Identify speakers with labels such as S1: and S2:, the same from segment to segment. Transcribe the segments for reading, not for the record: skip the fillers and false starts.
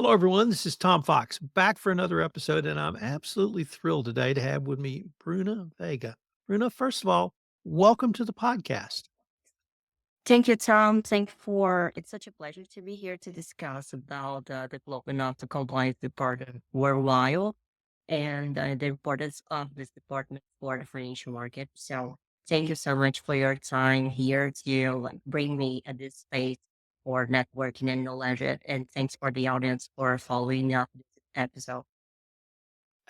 S1: Hello, everyone. This is Tom Fox back for another episode, and I'm absolutely thrilled today to have with me Bruna Veiga. Bruna, first of all, welcome to the podcast.
S2: Thank you, Tom. It's such a pleasure to be here to discuss about the development of the compliance department worldwide and the importance of this department for the financial market. So thank you so much for your time here to bring me at this space for networking and knowledge. And thanks for the audience for following up this episode.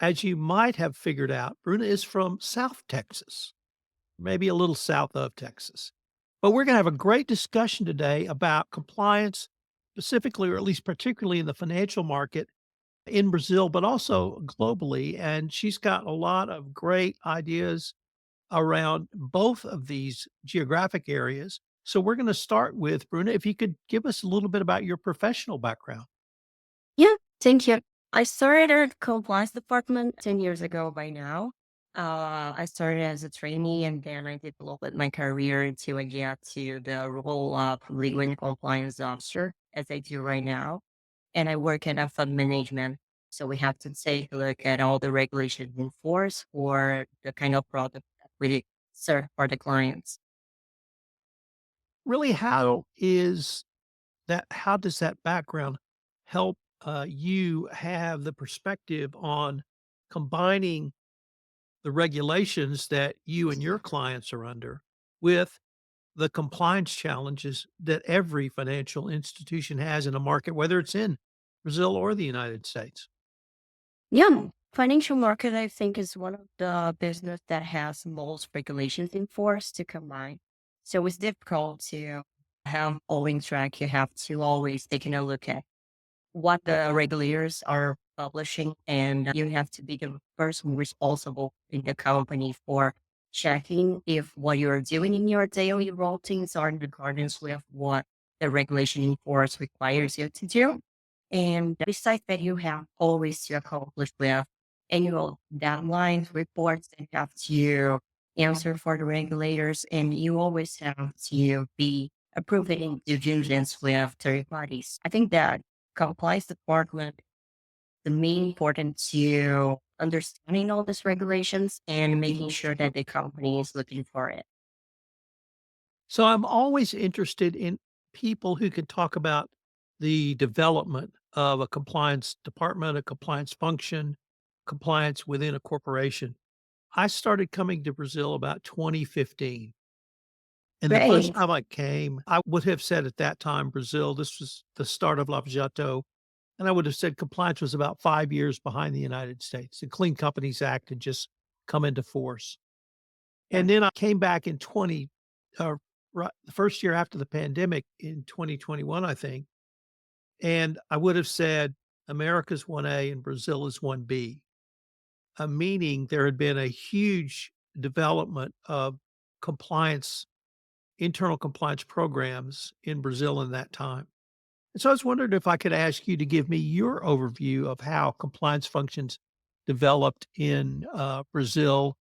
S1: As you might have figured out, Bruna is from South Texas, maybe a little south of Texas. But we're going to have a great discussion today about compliance, specifically, or at least particularly in the financial market in Brazil, but also globally. And she's got a lot of great ideas around both of these geographic areas. So we're going to start with Bruna. If you could give us a little bit about your professional background.
S2: Yeah, thank you. I started at compliance department 10 years ago by now. I started as a trainee and then I developed my career until I get to the role of legal and compliance officer as I do right now. And I work in a fund management. So we have to take a look at all the regulations in force for the kind of product that we serve for the clients.
S1: Really, how does that background help you have the perspective on combining the regulations that you and your clients are under with the compliance challenges that every financial institution has in a market, whether it's in Brazil or the United States?
S2: Yeah, financial market, I think, is one of the business that has most regulations in force to combine. So it's difficult to have all in track. You have to always taking a look at what the regulators are publishing, and you have to be the person responsible in the company for checking if what you're doing in your daily routines are in accordance with what the regulation in force requires you to do. And besides that, you have always to accomplish with annual deadlines, reports that have to answer for the regulators, and you always have to be approving due diligence with third parties. I think that compliance department, the main important to understanding all these regulations and making sure that the company is looking for it.
S1: So I'm always interested in people who can talk about the development of a compliance department, a compliance function, compliance within a corporation. I started coming to Brazil about 2015. And the first
S2: Great.
S1: time I came, I would have said at that time, Brazil, this was the start of Lava Jato. And I would have said compliance was about 5 years behind the United States. The Clean Companies Act had just come into force.
S2: Yeah.
S1: And then I came back in 20 right the first year after the pandemic in 2021, I think, and I would have said America's 1A and Brazil is 1B, meaning there had been a huge development of compliance, internal compliance programs in Brazil in that time. And so I was wondering if I could ask you to give me your overview of how compliance functions developed in Brazil,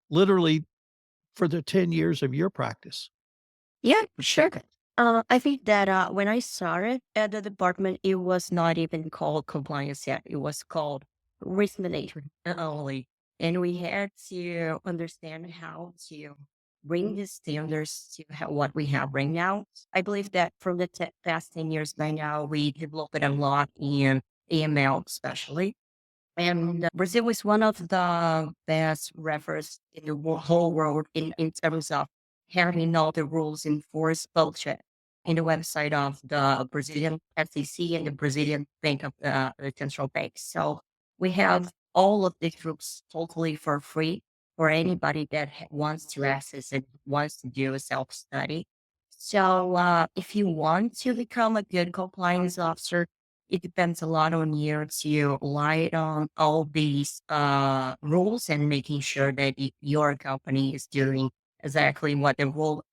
S1: literally for the 10 years of your practice.
S2: Yeah, sure. I think that when I started at the department, it was not even called compliance yet. It was called risk management only. And we had to understand how to bring the standards to what we have right now. I believe that from the past 10 years by now, we developed a lot in AML, especially. And Brazil is one of the best reference in the whole world in terms of having all the rules enforced both in the website of the Brazilian SEC and the Brazilian Bank of the Central Bank. So we have all of these groups totally for free for anybody that wants to access it, wants to do a self study. So if you want to become a good compliance officer, it depends a lot on you to light on all these rules and making sure that your company is doing exactly what the rule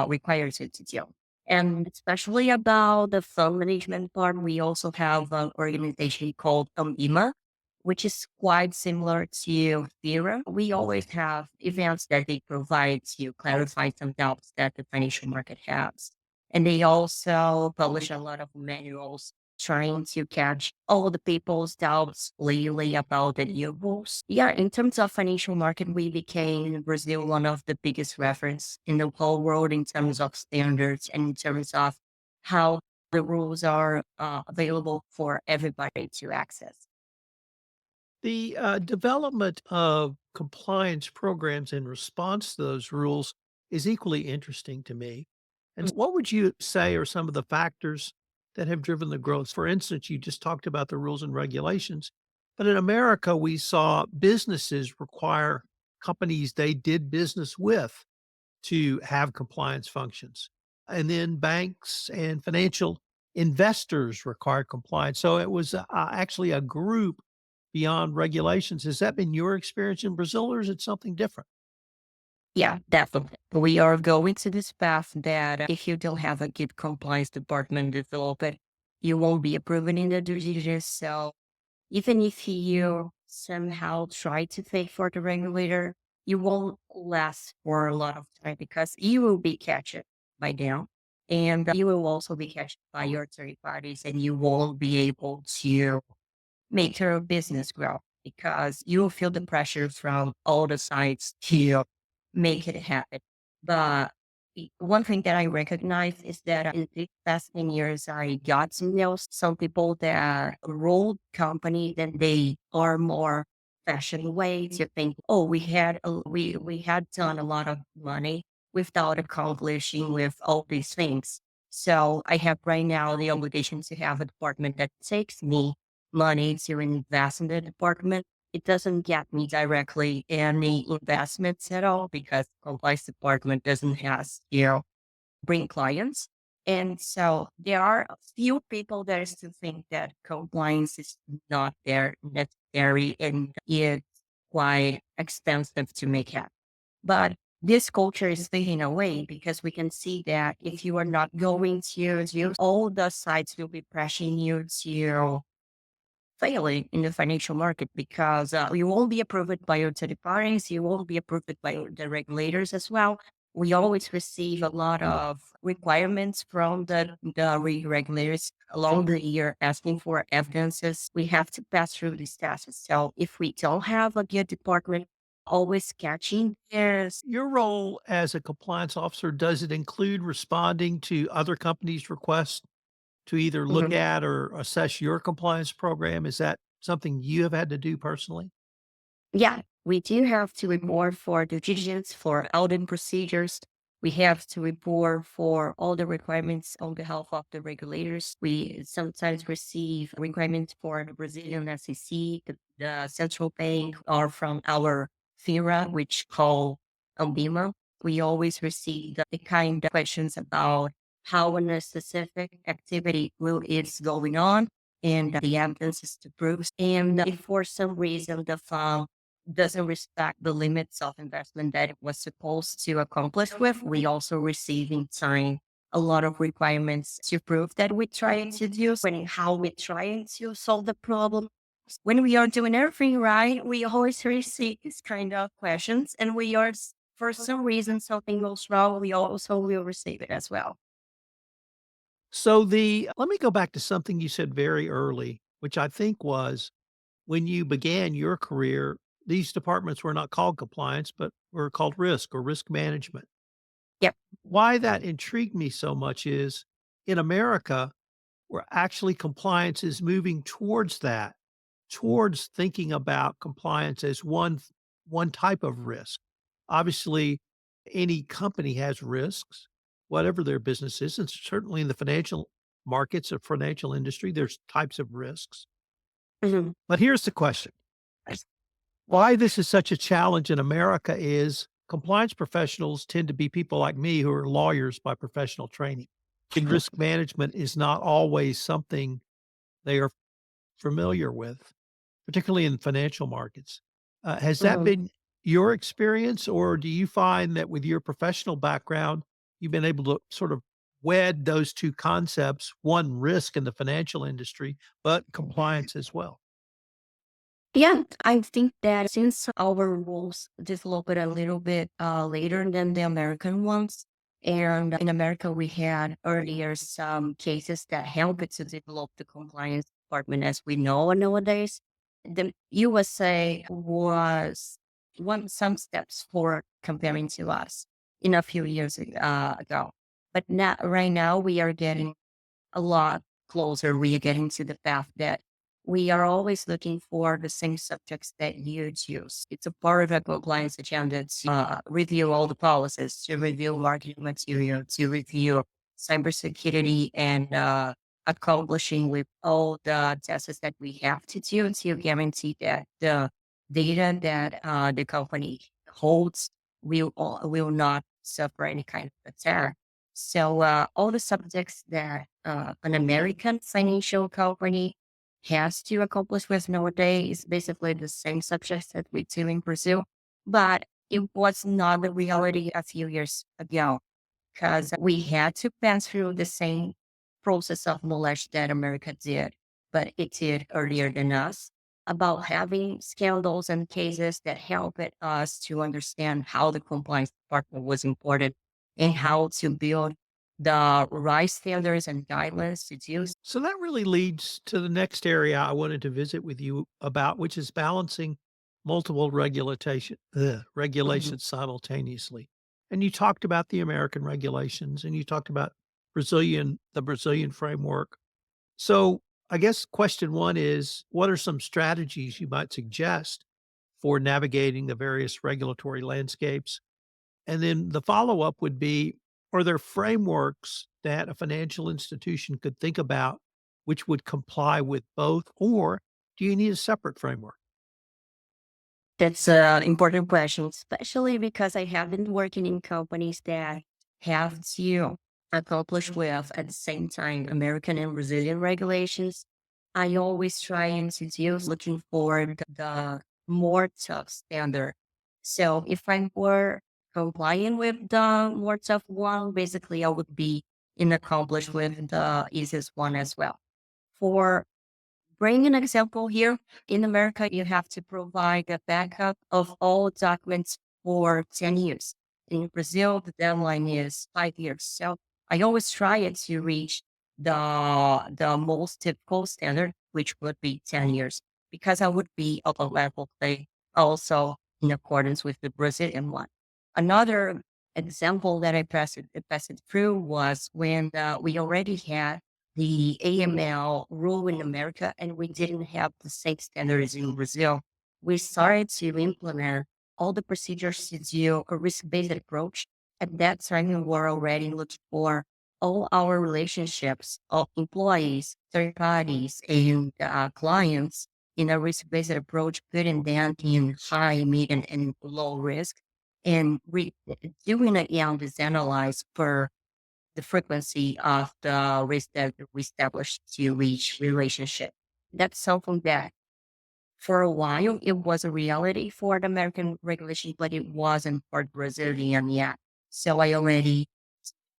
S2: requires it to do. And especially about the fund management part, we also have an organization called AMIMA, which is quite similar to FIRA. We always have events that they provide to clarify some doubts that the financial market has. And they also publish a lot of manuals trying to catch all the people's doubts lately about the new rules. Yeah, in terms of financial market, we became in Brazil one of the biggest reference in the whole world in terms of standards and in terms of how the rules are available for everybody to access.
S1: The development of compliance programs in response to those rules is equally interesting to me. And what would you say are some of the factors that have driven the growth? For instance, you just talked about the rules and regulations, but in America, we saw businesses require companies they did business with to have compliance functions. And then banks and financial investors required compliance. So it was actually a group beyond regulations. Has that been your experience in Brazil or is it something different?
S2: Yeah, definitely. We are going to this path that if you don't have a good compliance department developed, you won't be approved in the due diligence. So even if you somehow try to pay for the regulator, you won't last for a lot of time because you will be catched by them. And you will also be catched by your third parties and you won't be able to make your business grow because you will feel the pressure from all the sides to make it happen. But one thing that I recognize is that in the past 10 years, I got to know some people that rule company, then they are more fashion way to think, oh, we had done a lot of money without accomplishing with all these things. So I have right now the obligation to have a department that takes me money to invest in the department. It doesn't get me directly any investments at all because compliance department doesn't has, bring clients. And so there are a few people that still think that compliance is not there necessary and it's quite expensive to make happen. But this culture is fading away because we can see that if you are not going to use all the sites will be pressuring you to failing in the financial market because you won't be approved by your third parties, you won't be approved by the regulators as well. We always receive a lot of requirements from the regulators along the year asking for evidences. We have to pass through these tests. So if we don't have a good department always catching, there's
S1: Your role as a compliance officer, does it include responding to other companies' requests to either look at or assess your compliance program? Is that something you have had to do personally?
S2: Yeah, we do have to report for due diligence, for audit procedures. We have to report for all the requirements on behalf of the regulators. We sometimes receive requirements for the Brazilian SEC, the central bank, or from our FIRA, which call ANBIMA. We always receive the kind of questions about how a specific activity will is going on and the evidence is to prove. And if for some reason the fund doesn't respect the limits of investment that it was supposed to accomplish with. We also receive in time a lot of requirements to prove that we're trying to do when how we're trying to solve the problem. When we are doing everything right, we always receive these kind of questions, and we are for some reason something goes wrong, we also will receive it as well.
S1: So the let me go back to something you said very early, which I think was when you began your career, these departments were not called compliance, but were called risk or risk management.
S2: Yep.
S1: Why that intrigued me so much is in America, where actually compliance is moving towards that, towards thinking about compliance as one type of risk. Obviously, any company has risks, whatever their business is, and certainly in the financial markets or financial industry, there's types of risks.
S2: Mhm.
S1: But here's the question. Why this is such a challenge in America is compliance professionals tend to be people like me who are lawyers by professional training. And risk management is not always something they are familiar with, particularly in financial markets. Has that
S2: Mhm.
S1: been your experience, or do you find that with your professional background, you've been able to sort of wed those two concepts, one risk in the financial industry, but compliance as well?
S2: Yeah, I think that since our rules developed a little bit later than the American ones, And in America, we had earlier some cases that helped to develop the compliance department as we know nowadays. The USA was some steps forward comparing to us in a few years ago. But now, right now, we are getting a lot closer. We are getting to the path that we are always looking for the same subjects that you choose. It's a part of a compliance agenda to review all the policies, to review marketing material, to review cybersecurity and accomplishing with all the tests that we have to do to guarantee that the data that the company holds will not suffer any kind of attack. So all the subjects that an American financial company has to accomplish with nowadays is basically the same subjects that we do in Brazil, but it was not the reality a few years ago because we had to pass through the same process of knowledge that America did, but it did earlier than us about having scandals and cases that helped us to understand how the compliance department was important and how to build the right standards and guidelines to do.
S1: So that really leads to the next area I wanted to visit with you about, which is balancing multiple
S2: Mhm.
S1: regulations simultaneously. And you talked about the American regulations and you talked about the Brazilian framework. So I guess question one is, what are some strategies you might suggest for navigating the various regulatory landscapes? And then the follow-up would be, are there frameworks that a financial institution could think about which would comply with both, or do you need a separate framework?
S2: That's an important question, especially because I have been working in companies that have to accomplish with at the same time American and Brazilian regulations. I always try and to looking for the more tough standard. So if I were compliant with the more tough one, basically I would be in accomplished with the easiest one as well. For bring an example here. In America, you have to provide a backup of all documents for 10 years. In Brazil, the deadline is 5 years. So I always try it to reach the most typical standard, which would be 10 years, because I would be of a level play also in accordance with the Brazilian one. Another example that passed it through was when we already had the AML rule in America, and we didn't have the same standards in Brazil. We started to implement all the procedures to do a risk-based approach. At that time, we were already looking for all our relationships of employees, third parties, and clients in a risk-based approach, putting them in high, medium, and low risk, and doing again this analyze for the frequency of the risk that we established to each relationship. That's something that for a while it was a reality for the American regulation, but it wasn't for Brazilian yet. So I already,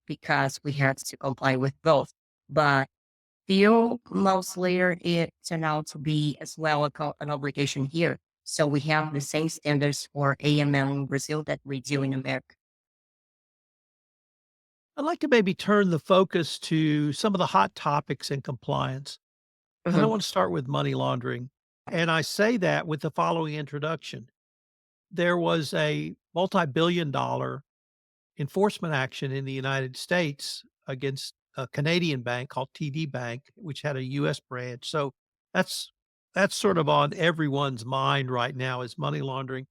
S2: because we had to comply with both. But few months later, it turned out to be as well an obligation here. So we have the same standards for AML in Brazil that we do in America.
S1: I'd like to maybe turn the focus to some of the hot topics in compliance. And I
S2: Mhm.
S1: want to start with money laundering. And I say that with the following introduction. There was a multi-billion-dollar enforcement action in the United States against a Canadian bank called TD Bank, which had a US branch. So that's that's sort of on everyone's mind right now is money laundering.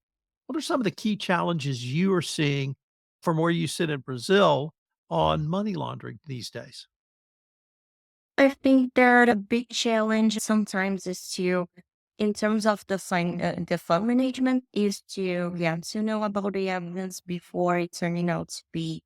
S1: What are some of the key challenges you are seeing from where you sit in Brazil on money laundering these days?
S2: I think that a big challenge sometimes is to, in terms of the fund management, is to get to know about the evidence before it turning out to be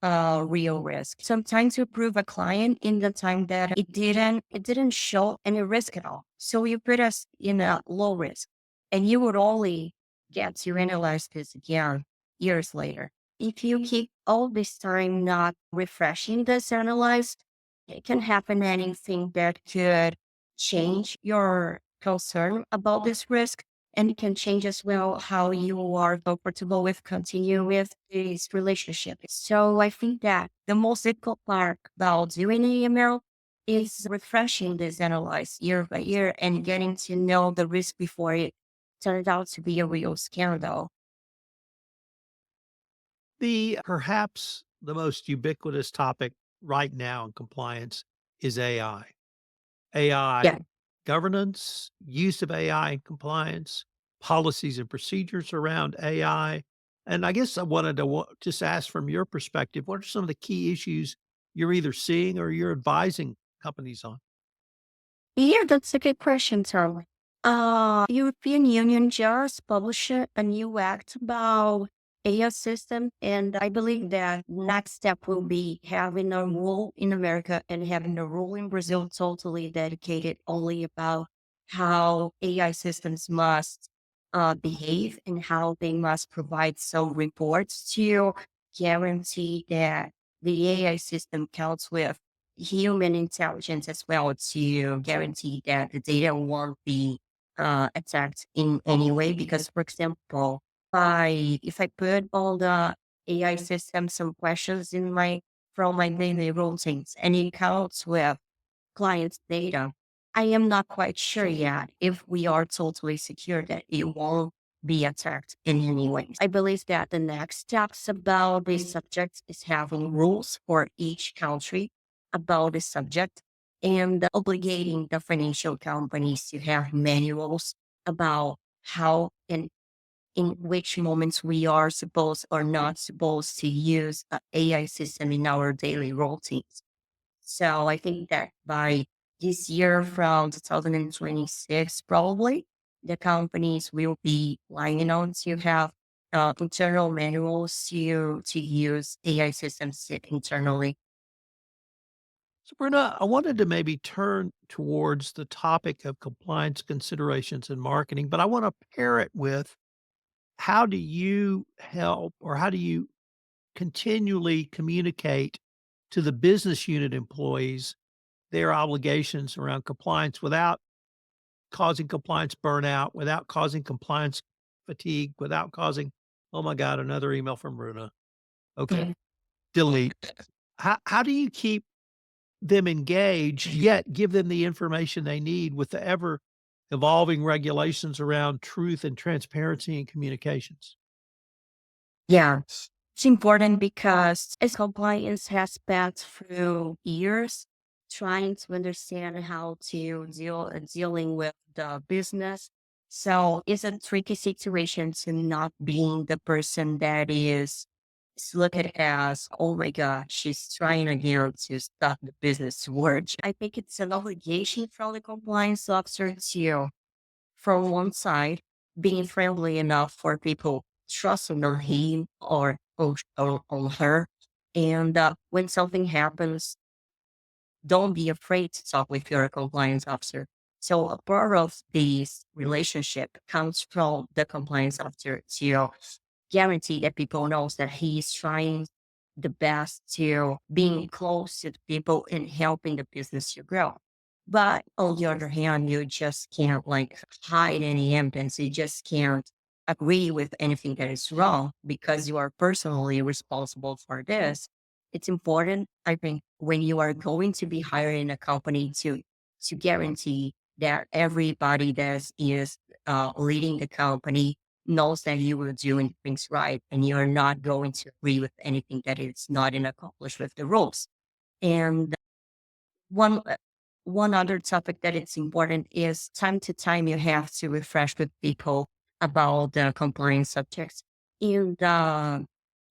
S2: a real risk. Sometimes you prove a client in the time that it didn't show any risk at all. So you put us in a low risk, and you would only get to analyze this again years later. If you keep all this time not refreshing this analyze, it can happen anything that could change your concern about this risk. and it can change as well how you are comfortable with continue with this relationship. So I think that the most difficult part about doing AML is refreshing this analyze year by year and getting to know the risk before it turns out to be a real scandal.
S1: The perhaps the most ubiquitous topic right now in compliance is AI. AI
S2: Yeah.
S1: governance, use of AI in compliance, policies and procedures around AI. And I guess I wanted to just ask from your perspective, what are some of the key issues you're either seeing or you're advising companies on?
S2: Yeah, that's a good question, Charlie. European Union just published a new act about AI system, and I believe that next step will be having a rule in America and having a rule in Brazil totally dedicated only about how AI systems must behave and how they must provide some reports to guarantee that the AI system counts with human intelligence as well to guarantee that the data won't be attacked in any way. Because, for example, if I put all the AI systems some questions in my from my daily routines and it counts with clients' data, I am not quite sure yet if we are totally secure that it won't be attacked in any way. I believe that the next steps about this subject is having rules for each country about the subject and obligating the financial companies to have manuals about how and in which moments we are supposed or not supposed to use a AI system in our daily routines. So I think that by this year from 2026, probably the companies will be lining on to have internal manuals to use AI systems internally.
S1: So, Bruna, I wanted to maybe turn towards the topic of compliance considerations in marketing, but I want to pair it with how do you help or how do you continually communicate to the business unit employees their obligations around compliance without causing compliance burnout, without causing compliance fatigue, without causing, oh my God, another email from Bruna. Okay,
S2: Mhm.
S1: delete. How do you keep them engaged, yet give them the information they need with the ever evolving regulations around truth and transparency and communications?
S2: Yeah, it's important because as compliance has passed through years trying to understand how to dealing with the business. So it's a tricky situation to not being the person that is looked at as, oh my God, she's trying again to stop the business to work. I think it's an obligation from the compliance officer to from one side, being friendly enough for people trusting on him or on her. And when something happens, don't be afraid to talk with your compliance officer. So a part of this relationship comes from the compliance officer to guarantee that people knows that he is trying the best to being close to the people and helping the business to grow. But on the other hand, you just can't like hide any evidence. You just can't agree with anything that is wrong because you are personally responsible for this. It's important, I think, when you are going to be hiring a company to guarantee that everybody that is leading the company knows that you were doing things right and you're not going to agree with anything that is not in accomplish with the rules. And one one other topic that it's important is time to time you have to refresh with people about the compliance subjects in a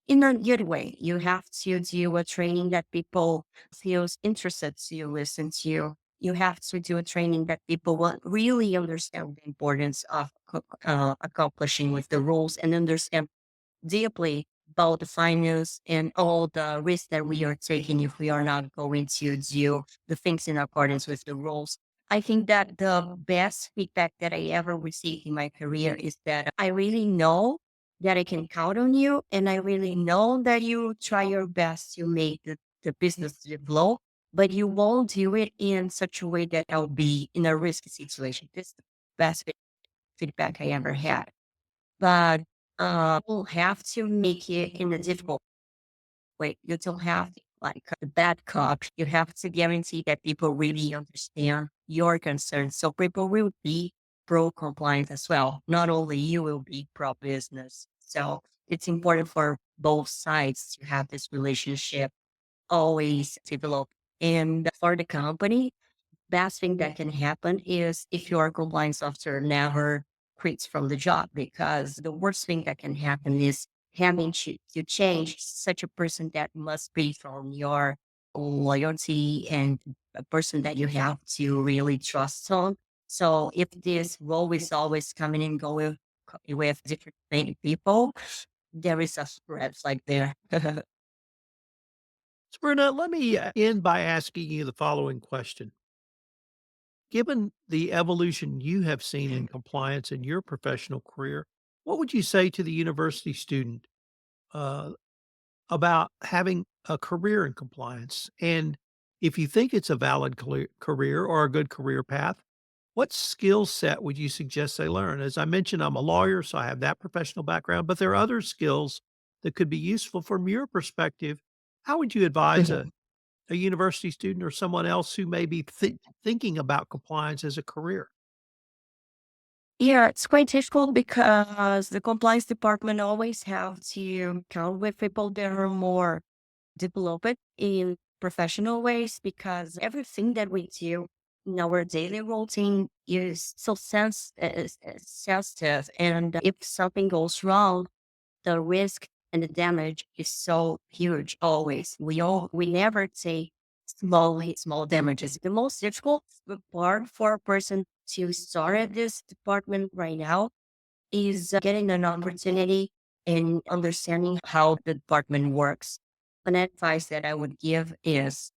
S2: good way. You have to do a training that people feels interested to listen to. You have to do a training that people will really understand the importance of accomplishing with the rules and understand deeply about the finance and all the risks that we are taking if we are not going to do the things in accordance with the rules. I think that the best feedback that I ever received in my career is that I really know that I can count on you and I really know that you try your best to make the business develop, but you won't do it in such a way that I'll be in a risky situation. This is the best. feedback I ever had. But you have to make it in a difficult way. You don't have like a bad cop. You have to guarantee that people really understand your concerns. So people will be pro compliance as well. Not only you will be pro business. So it's important for both sides to have this relationship always develop. And for the company, best thing that can happen is if your compliance officer never quits from the job, because the worst thing that can happen is having to change such a person that must be from your loyalty and a person that you have to really trust on. So if this role is always coming and going with different people, there is a red flag there.
S1: So, Bruna, let me end by asking you the following question. Given the evolution you have seen in compliance in your professional career, what would you say to the university student uh, about having a career in compliance? And if you think it's a valid career or a good career path, what skill set would you suggest they learn? As I mentioned, I'm a lawyer, so I have that professional background, but there are other skills that could be useful from your perspective. How would you advise a university student or someone else who may be thinking about compliance as a career?
S2: Yeah, it's quite difficult because the compliance department always have to count with people that are more developed in professional ways because everything that we do in our daily routine is so sensitive. And if something goes wrong, the risk and the damage is so huge always. We never take small damages. The most difficult part for a person to start at this department right now is getting an opportunity and understanding how the department works. An advice that I would give is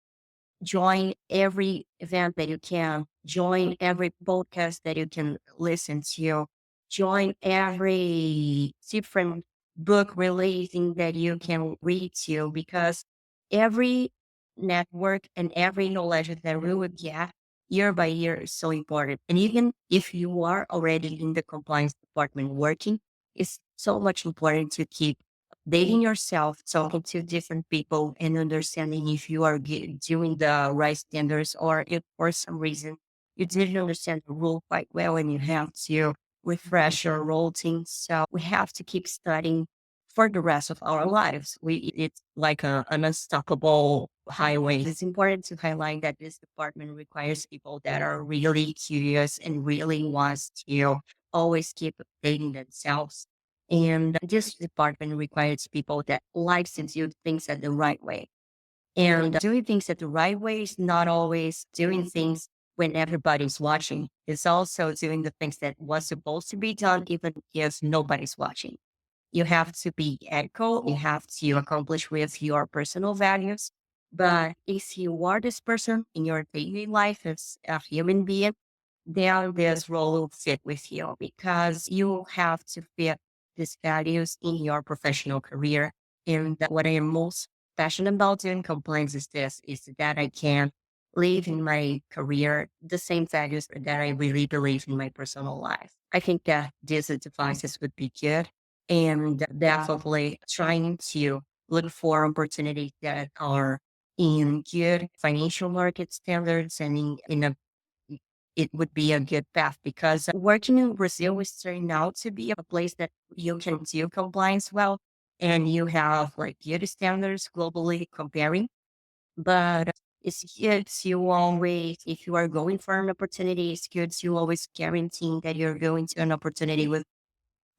S2: join every event that you can, join every podcast that you can listen to, join every different book releasing that you can read to, because every network and every knowledge that we would get year by year is so important. And even if you are already in the compliance department working, it's so much important to keep dating yourself, talking to different people, and understanding if you are doing the right standards or if for some reason you didn't understand the rule quite well and you have to refresh your routine. So we have to keep studying for the rest of our lives. It's like an unstoppable highway. It's important to highlight that this department requires people that are really curious and really wants to always keep updating themselves, and this department requires people that likes to do things at the right way. And doing things at the right way is not always doing things when everybody's watching. It's also doing the things that was supposed to be done even if nobody's watching. You have to be ethical. You have to accomplish with your personal values. But if you are this person in your daily life as a human being, then this role will fit with you because you have to fit these values in your professional career. And what I am most passionate about doing compliance is this, is that I can live in my career the same values that I really believe in my personal life. I think that these advices would be good, and definitely trying to look for opportunities that are in good financial market standards and in a it would be a good path because working in Brazil is turning out to be a place that you can do compliance well, and you have like good standards globally comparing. But it's good to always, if you are going for an opportunity, it's good to always guarantee that you're going to an opportunity with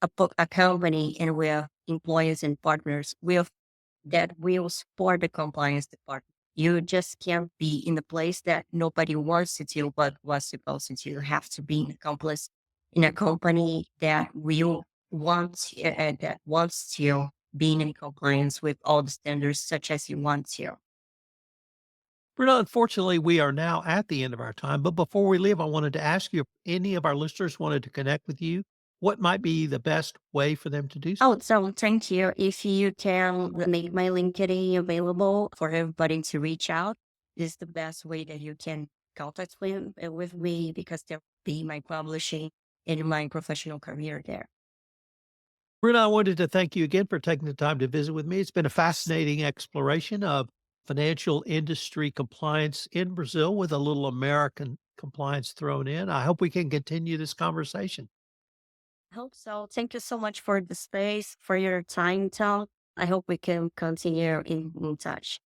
S2: a company and with employees and partners with that will support the compliance department. You just can't be in the place that nobody wants to do, but was supposed to do. You have to be an accomplice in a company that will that wants to be in compliance with all the standards such as you want to.
S1: Bruno, unfortunately, we are now at the end of our time. But before we leave, I wanted to ask you if any of our listeners wanted to connect with you, what might be the best way for them to do so?
S2: Oh, so thank you. If you can make my LinkedIn available for everybody to reach out, this is the best way that you can contact with me because there will be my publishing. in my professional career there.
S1: Bruna, I wanted to thank you again for taking the time to visit with me. It's been a fascinating exploration of financial industry compliance in Brazil with a little American compliance thrown in. I hope we can continue this conversation.
S2: Hope so. Thank you so much for the space, for your time, Tom. I hope we can continue in touch.